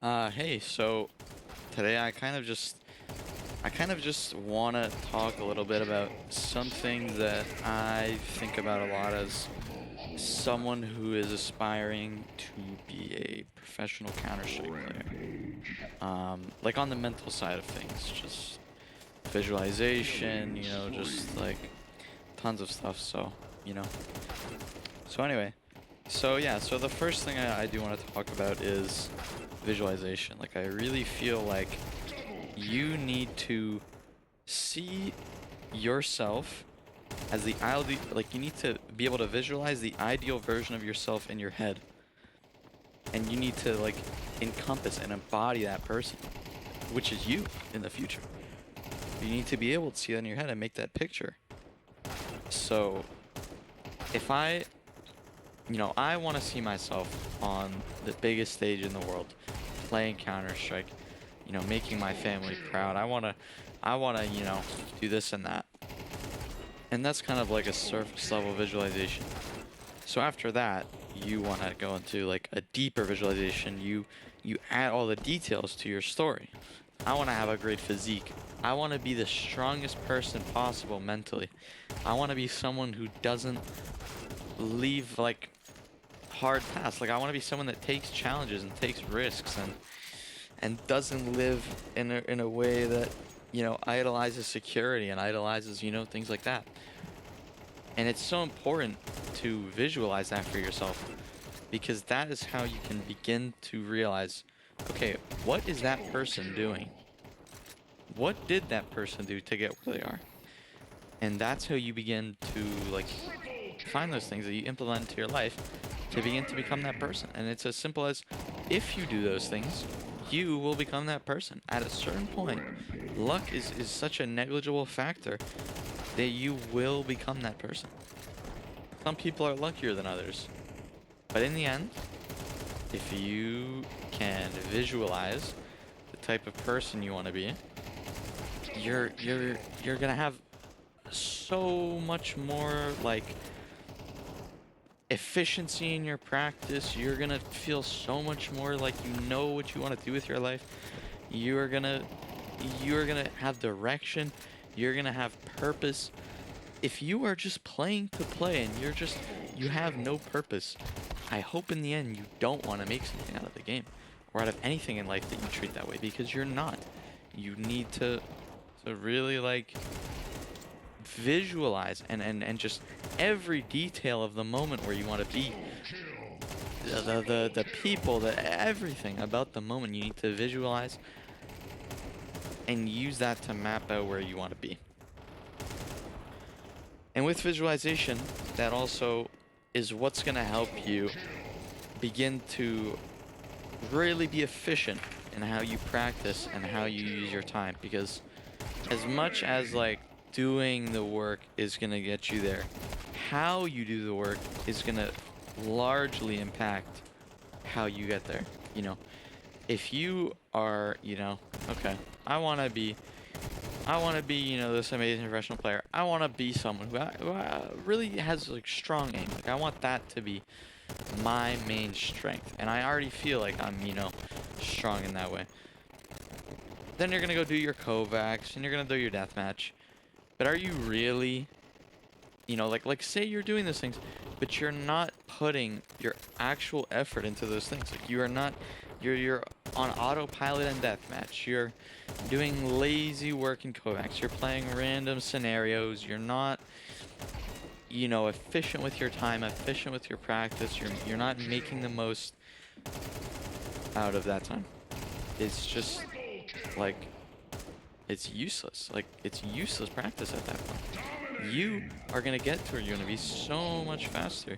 Hey, so today I kind of just want to talk a little bit about something that I think about a lot as someone who is aspiring to be a professional Counter-Strike player. Like on the mental side of things, just visualization, just like tons of stuff. You know. So anyway, so the first thing I do want to talk about is visualization. Like I really feel like you need to see yourself as the ideal, like you need to be able to visualize the ideal version of yourself in your head. And you need to like encompass and embody that person, which is you in the future. You need to be able to see that in your head and make that picture. So if I want to see myself on the biggest stage in the world, playing Counter-Strike, making my family proud. I wanna, do this and that. And that's kind of like a surface level visualization. So after that, you want to go into like a deeper visualization. You add all the details to your story. I want to have a great physique. I want to be the strongest person possible mentally. I want to be someone who doesn't leave like hard paths. Like I want to be someone that takes challenges and takes risks and doesn't live in a way that idolizes security and idolizes things like that. And it's so important to visualize that for yourself because that is how you can begin to realize, okay, what is that person doing? What did that person do to get where they are? And that's how you begin to like find those things that you implement into your life to begin to become that person. And it's as simple as if you do those things, you will become that person. At a certain point, luck is such a negligible factor that you will become that person. Some people are luckier than others. But in the end, if you can visualize the type of person you want to be, you're gonna have so much more like efficiency in your practice. You're gonna feel so much more like you know what you want to do with your life. You're gonna have direction. You're gonna have purpose. If you are just playing to play and you have no purpose, I hope in the end you don't want to make something out of the game or out of anything in life that you treat that way because you're not. You need to really like visualize and just every detail of the moment where you want to be. The people, everything about the moment you need to visualize and use that to map out where you want to be. And with visualization, that also is what's going to help you begin to really be efficient in how you practice and how you use your time. Because as much as like doing the work is going to get you there, how you do the work is going to largely impact how you get there. If you are, okay, I want to be, this amazing professional player. I want to be someone who really has like strong aim. Like I want that to be my main strength, and I already feel like I'm, strong in that way. Then you're gonna go do your Kovacs, and you're gonna do your deathmatch. But are you really, like say you're doing those things, but you're not putting your actual effort into those things. Like you are not, you're on autopilot in deathmatch. You're doing lazy work in Kovacs. You're playing random scenarios. You're not, efficient with your time, efficient with your practice. You're not making the most out of that time. It's just like it's useless. Like it's useless practice at that point. You are gonna get to where you're gonna be so much faster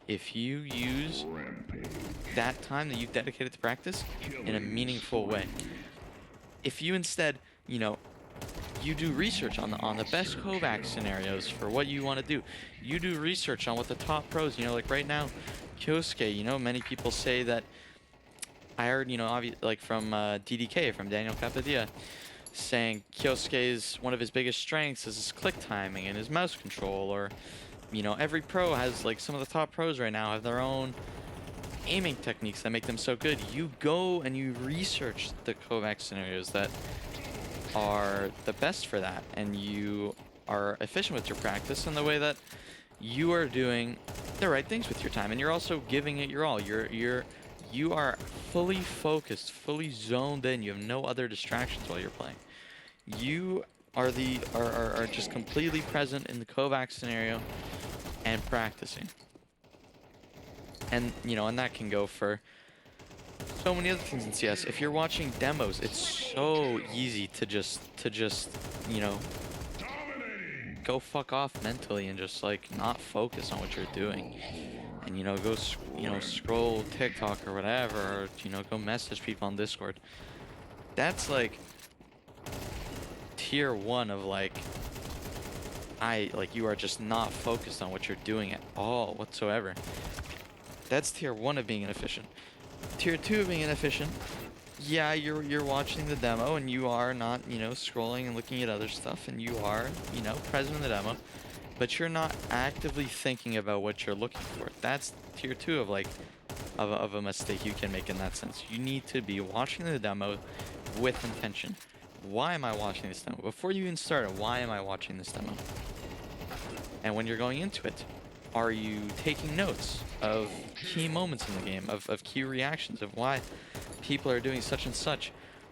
if you use that time that you've dedicated to practice in a meaningful way. If you instead, you do research on the best Kovac scenarios for what you want to do. You do research on what the top pros, like right now, Kyosuke, many people say that I heard, like from DDK, from Daniel Capadilla, saying Kyosuke's one of his biggest strengths is his click timing and his mouse control, or every pro has like some of the top pros right now have their own aiming techniques that make them so good. You go and you research the Kovac scenarios that are the best for that, and you are efficient with your practice in the way that you are doing the right things with your time, and you're also giving it your all. You are fully focused, fully zoned in. You have no other distractions while you're playing. You are just completely present in the Kovac scenario and practicing. And and that can go for so many other things in CS. If you're watching demos, it's so easy to just go fuck off mentally and just like not focus on what you're doing. And go scroll TikTok or whatever, or go message people on Discord. That's like tier 1 of like you are just not focused on what you're doing at all whatsoever. That's tier 1 of being inefficient. Tier 2 of being inefficient, yeah, you're watching the demo and you are not, scrolling and looking at other stuff, and you are, present in the demo, but you're not actively thinking about what you're looking for. That's tier 2 of like of a mistake you can make in that sense. You need to be watching the demo with intention. Why am I watching this demo? Before you even start it, why am I watching this demo? And when you're going into it, are you taking notes of key moments in the game, of key reactions, of why people are doing such and such?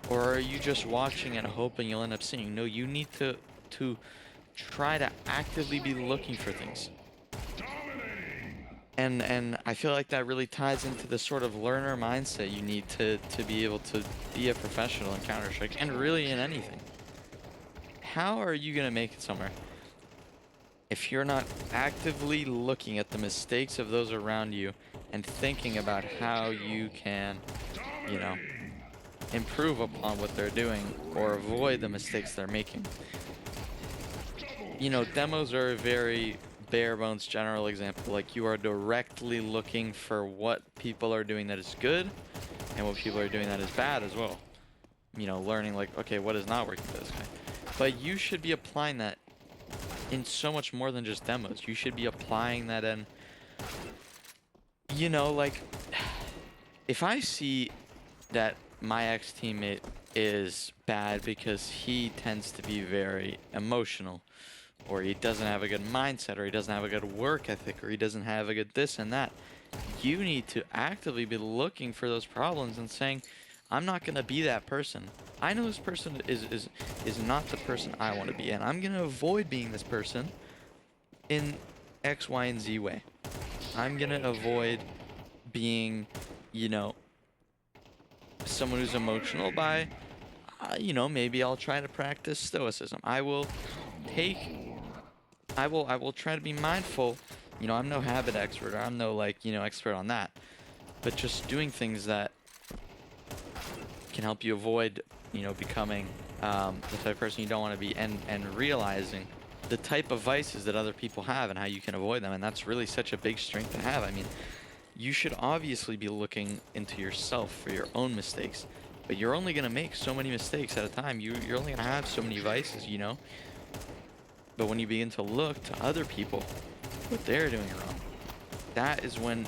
Or are you just watching and hoping you'll end up seeing? No, you need to try to actively be looking for things. And I feel like that really ties into the sort of learner mindset you need to be able to be a professional in Counter-Strike, and really in anything. How are you going to make it somewhere if you're not actively looking at the mistakes of those around you and thinking about how you can, improve upon what they're doing or avoid the mistakes they're making? Demos are a very bare bones general example. Like, you are directly looking for what people are doing that is good and what people are doing that is bad as well. Learning like, okay, what is not working for this guy? But you should be applying that in so much more than just demos. You should be applying that in, like, if I see that my ex-teammate is bad because he tends to be very emotional, or he doesn't have a good mindset, or he doesn't have a good work ethic, or he doesn't have a good this and that, you need to actively be looking for those problems and saying, I'm not going to be that person. I know this person is not the person I want to be, and I'm going to avoid being this person in X, Y, and Z way. I'm going to avoid being, someone who's emotional by, maybe I'll try to practice stoicism. I will try to be mindful. I'm no habit expert, or I'm no expert on that, but just doing things that can help you avoid, becoming the type of person you don't want to be, and realizing the type of vices that other people have and how you can avoid them. And that's really such a big strength to have. I mean, you should obviously be looking into yourself for your own mistakes, but you're only going to make so many mistakes at a time. You're only going to have so many vices, But when you begin to look to other people, what they're doing wrong, that is when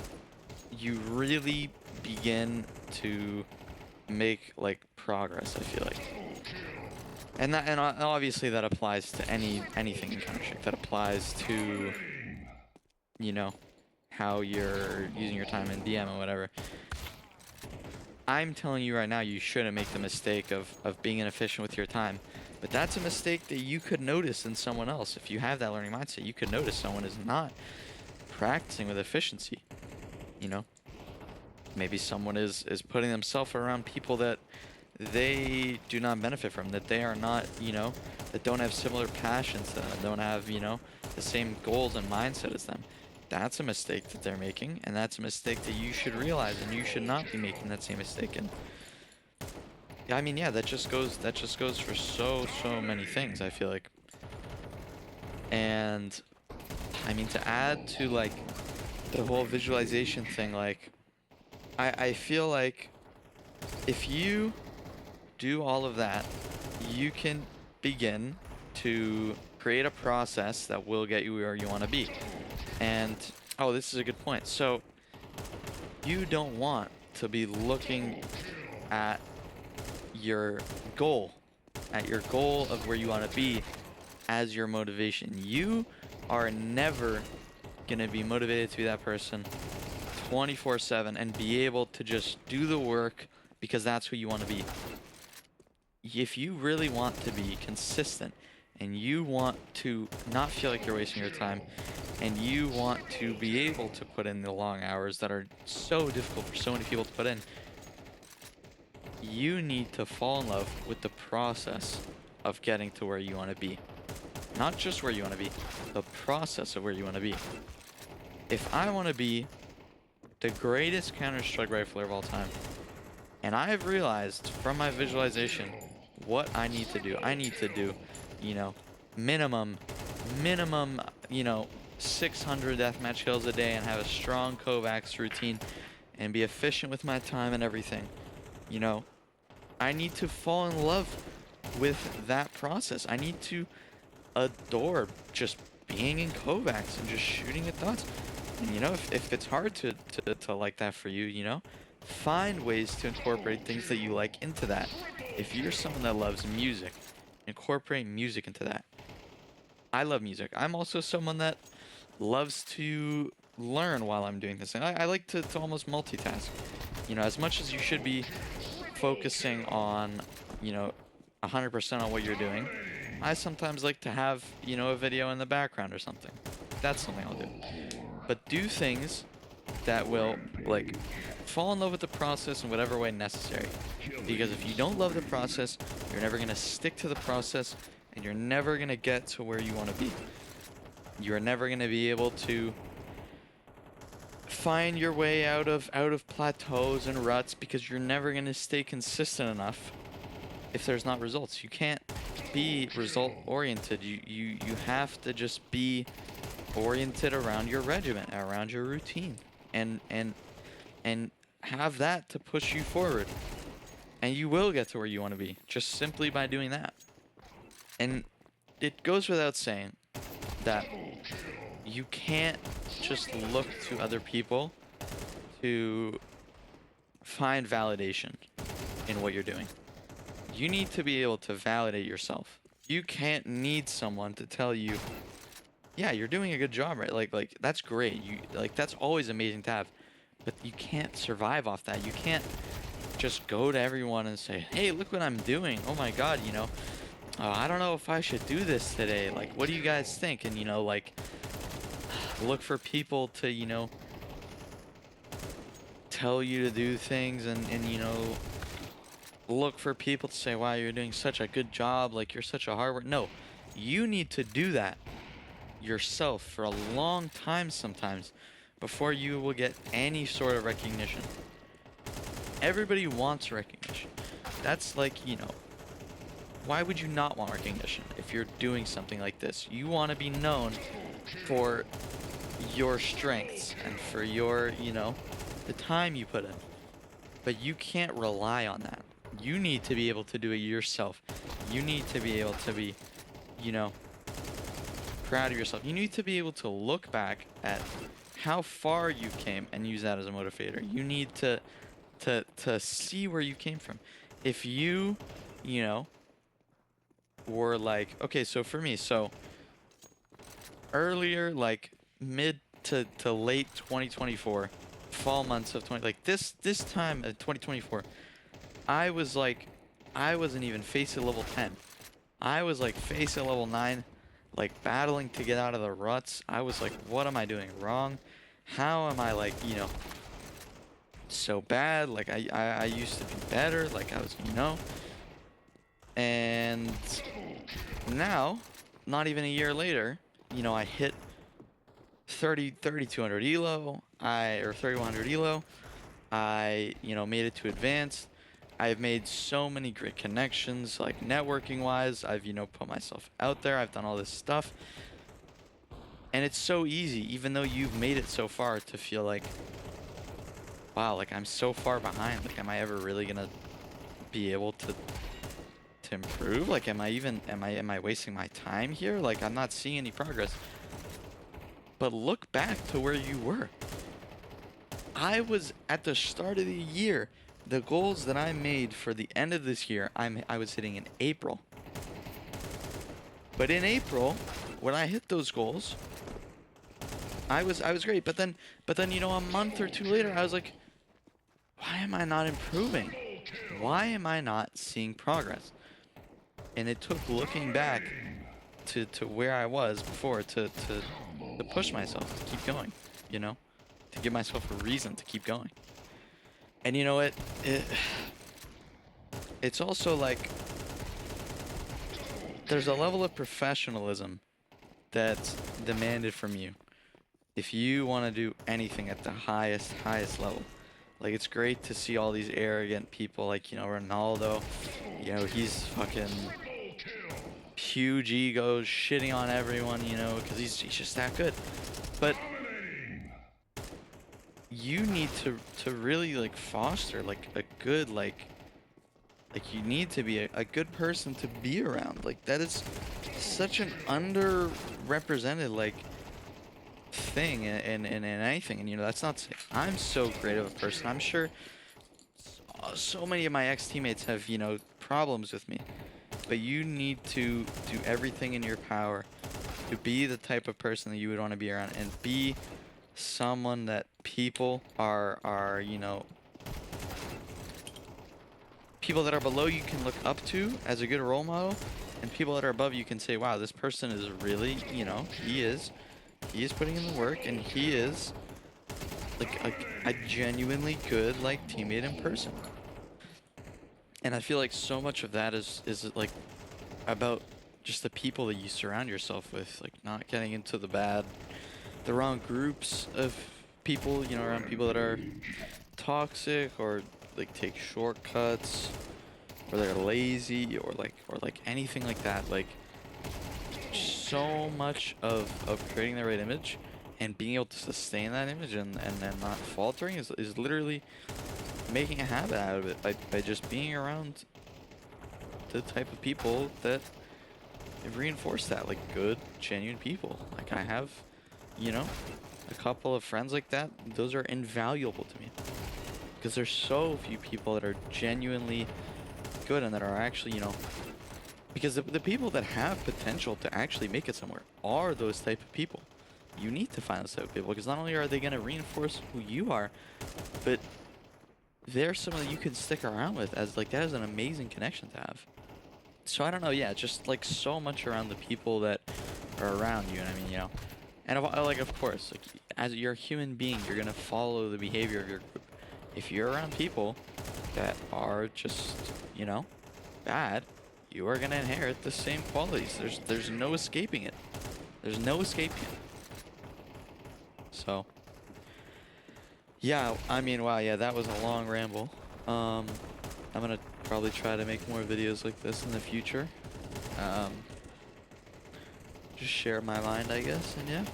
you really begin to make like progress, I feel like. And obviously that applies to anything in Counter-Strike. That applies to, how you're using your time in DM or whatever. I'm telling you right now, you shouldn't make the mistake of being inefficient with your time. But that's a mistake that you could notice in someone else. If you have that learning mindset, you could notice someone is not practicing with efficiency. Maybe someone is putting themselves around people that they do not benefit from, that they are not, that don't have similar passions to them, that don't have, the same goals and mindset as them. That's a mistake that they're making, and that's a mistake that you should realize, and you should not be making that same mistake. And I mean, yeah, that just goes for so many things, I feel like. And I mean, to add to like the whole visualization thing, like I feel like if you do all of that, you can begin to create a process that will get you where you want to be. And oh, this is a good point. So you don't want to be looking at your goal, of where you want to be as your motivation. You are never going to be motivated to be that person 24/7 and be able to just do the work because that's who you want to be. If you really want to be consistent and you want to not feel like you're wasting your time and you want to be able to put in the long hours that are so difficult for so many people to put in, you need to fall in love with the process of getting to where you want to be. Not just where you want to be, the process of where you want to be. If I want to be the greatest Counter-Strike rifler of all time, and I have realized from my visualization what I need to do. I need to do, you know, minimum, you know, 600 deathmatch kills a day and have a strong Kovacs routine and be efficient with my time and everything. You know, I need to fall in love with that process. I need to adore just being in Kovacs and just shooting at thoughts. And, you know, if it's hard to like that for you, you know, find ways to incorporate things that you like into that. If you're someone that loves music, incorporate music into that. I love music. I'm also someone that loves to learn while I'm doing this. And I like to almost multitask. You know, as much as you should be focusing on, you know, 100% on what you're doing, I sometimes like to have, you know, a video in the background or something. That's something I'll do. But do things that will, like, fall in love with the process in whatever way necessary. Because if you don't love the process, you're never going to stick to the process, and you're never going to get to where you want to be. You're never going to be able to find your way out of plateaus and ruts, because you're never going to stay consistent enough if there's not results. You can't be result oriented. You have to just be oriented around your regimen, around your routine, and have that to push you forward. And you will get to where you want to be just simply by doing that. And it goes without saying that you can't just look to other people to find validation in what you're doing. You need to be able to validate yourself. You can't need someone to tell you, yeah, you're doing a good job, right? Like that's great. That's always amazing to have. But you can't survive off that. You can't just go to everyone and say, hey, look what I'm doing. Oh my god, you know, I don't know if I should do this today. Like, what do you guys think? And, you know, like, look for people to, you know, tell you to do things, and you know, look for people to say, wow, you're doing such a good job, like you're such a hard worker. No, you need to do that yourself for a long time sometimes before you will get any sort of recognition. Everybody wants recognition. That's like, you know, why would you not want recognition if you're doing something like this? You want to be known for your strengths and for your, you know, the time you put in. But you can't rely on that. You need to be able to do it yourself. You need to be able to be, you know, proud of yourself. You need to be able to look back at how far you came and use that as a motivator. You need to see where you came from. If you know, were like, okay, so for me, so earlier, like mid to late 2024, fall months of this time of 2024, I was like, I wasn't even face at level 10. I was like face at level 9, like battling to get out of the ruts. I was like, what am I doing wrong? How am I, like, you know, so bad? Like I used to be better, like I was, you know. And now, not even a year later, you know, I hit 3200 elo, or 3100 elo. I, you know, made it to advanced. I've made so many great connections, like networking wise. I've, you know, put myself out there. I've done all this stuff. And it's so easy, even though you've made it so far, to feel like, wow, like I'm so far behind. Like, am I ever really gonna be able to improve? Like, am I wasting my time here? Like, I'm not seeing any progress. But look back to where you were. I was at the start of the year. The goals that I made for the end of this year, I was hitting in April. But in April, when I hit those goals, I was great. But then you know, a month or two later, I was like, why am I not improving? Why am I not seeing progress? And it took looking back to where I was before to push myself to keep going, you know, to give myself a reason to keep going. And you know what? It's also like there's a level of professionalism that's demanded from you if you want to do anything at the highest level. Like, it's great to see all these arrogant people like, you know, Ronaldo. You know, he's fucking huge egos, shitting on everyone, you know, because he's just that good. But you need to really like foster like a good like you need to be a good person to be around. Like, that is such an underrepresented like thing in anything. And you know, that's not to say I'm so great of a person. I'm sure so many of my ex-teammates have, you know, problems with me. But you need to do everything in your power to be the type of person that you would want to be around, and be someone that people are, you know, people that are below you can look up to as a good role model, and people that are above you can say, wow, this person is really, you know, he is putting in the work, and he is like a genuinely good like teammate in person. And I feel like so much of that is like about just the people that you surround yourself with, like not getting into the wrong groups of people, you know, around people that are toxic or like take shortcuts, or they're lazy, or like anything like that. Like, so much of creating the right image and being able to sustain that image and not faltering is literally making a habit out of it by just being around the type of people that reinforce that, like good, genuine people. Like, I have, you know, a couple of friends like that. Those are invaluable to me because there's so few people that are genuinely good and that are actually, you know, because the people that have potential to actually make it somewhere are those type of people. You need to find those type of people, because not only are they going to reinforce who you are, but they're someone that you can stick around with, as like that is an amazing connection to have. So I don't know, yeah, just like so much around the people that are around you. And I mean, you know, and like, of course, like, as you're a human being, you're gonna follow the behavior of your group. If you're around people that are just, you know, bad, you are gonna inherit the same qualities. There's no escaping it. There's no escaping it. So yeah, I mean, wow, yeah, that was a long ramble. I'm gonna probably try to make more videos like this in the future. Just share my mind, I guess, and yeah.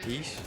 Peace.